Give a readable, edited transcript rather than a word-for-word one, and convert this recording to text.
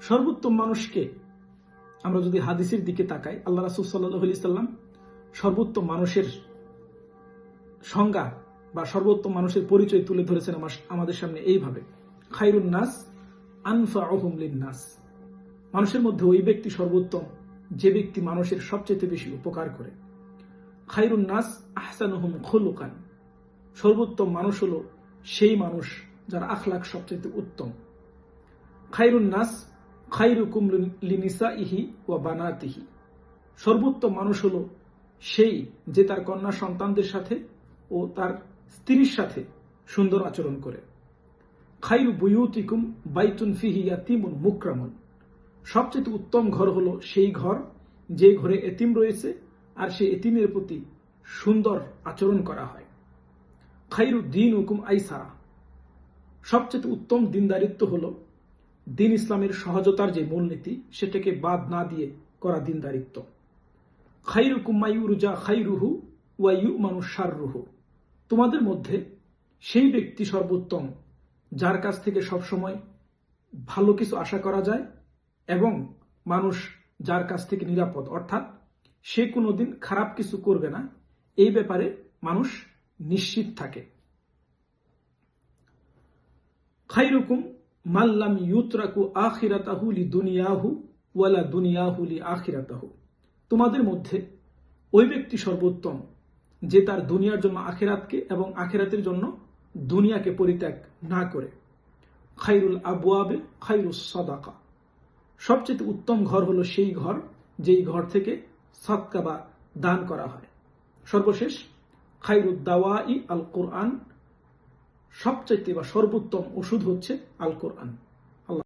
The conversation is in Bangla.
সর্বোত্তম মানুষকে আমরা যদি হাদিসের দিকে তাকাই, আল্লাহ রাসূল সাল্লাল্লাহু আলাইহি সাল্লাম সর্বোত্তম মানুষের সংজ্ঞা বা সর্বোত্তম মানুষের পরিচয় তুলে ধরেছেন আমাদের সামনে এইভাবে, খায়রুন নাস আনফাউহুম লিন-নাস। মানুষের মধ্যে ওই ব্যক্তি সর্বোত্তম যে ব্যক্তি মানুষের সবচেয়ে বেশি উপকার করে। খায়রুন নাস আহসানুহুম খুলুকান। সর্বোত্তম মানুষ হলো সেই মানুষ যার আখলাক সবচেয়ে উত্তম। খায়রুন নাস খায়রুকুম লিনিসাইহি ওয়া বানাতিহি। সর্বোত্তম মানুষ হলো সেই যে তার কন্যা সন্তানদের সাথে ও তার স্ত্রীর সাথে সুন্দর আচরণ করে। খায়রু বুয়ুতিকুম বাইতুন ফিহি ইয়াতীমুন মুকরামুন। সবচেয়ে উত্তম ঘর হলো সেই ঘর যে ঘরে এতিম রয়েছে আর সেই এতিমের প্রতি সুন্দর আচরণ করা হয়। খায়রু দীনুকুম আইসারা। সবচেয়ে উত্তম দিনদারিত্ব হলো দিন ইসলামের সহজতার যে মূলনীতি সেটাকে বাদ না দিয়ে করা দিনদারিত্ব। খায়রুকুম মাইয়ুরজা খায়রুহু ওয়া ইউমানু শাররুহু। তোমাদের মধ্যে সেই ব্যক্তি সর্বোত্তম যার কাছ থেকে সবসময় ভালো কিছু আশা করা যায় এবং মানুষ যার কাছ থেকে নিরাপদ, অর্থাৎ সে কোনোদিন খারাপ কিছু করবে না, এই ব্যাপারে মানুষ নিশ্চিত থাকে। খায়রুকুম মাল্লাম ইউতরাকু আখিরাতাহু লিদুনিয়াহু ওয়ালা দুনিয়াহু লিআখিরাতাহু। তোমাদের মধ্যে ওই ব্যক্তি সর্বোত্তম যে তার দুনিয়ার জন্য আখিরাতকে এবং আখিরাতের জন্য দুনিয়াকে পরিত্যাগ না করে। খায়রুল আবওয়াবে খায়রুস সাদাকা। সবচেয়ে উত্তম ঘর হলো সেই ঘর যেই ঘর থেকে সাদকা বা দান করা হয়। সর্বশেষ খায়রুদ দাওয়াই আল কোরআন। সবচেয়ে বা সর্বোত্তম ওষুধ হচ্ছে আল কোরআন।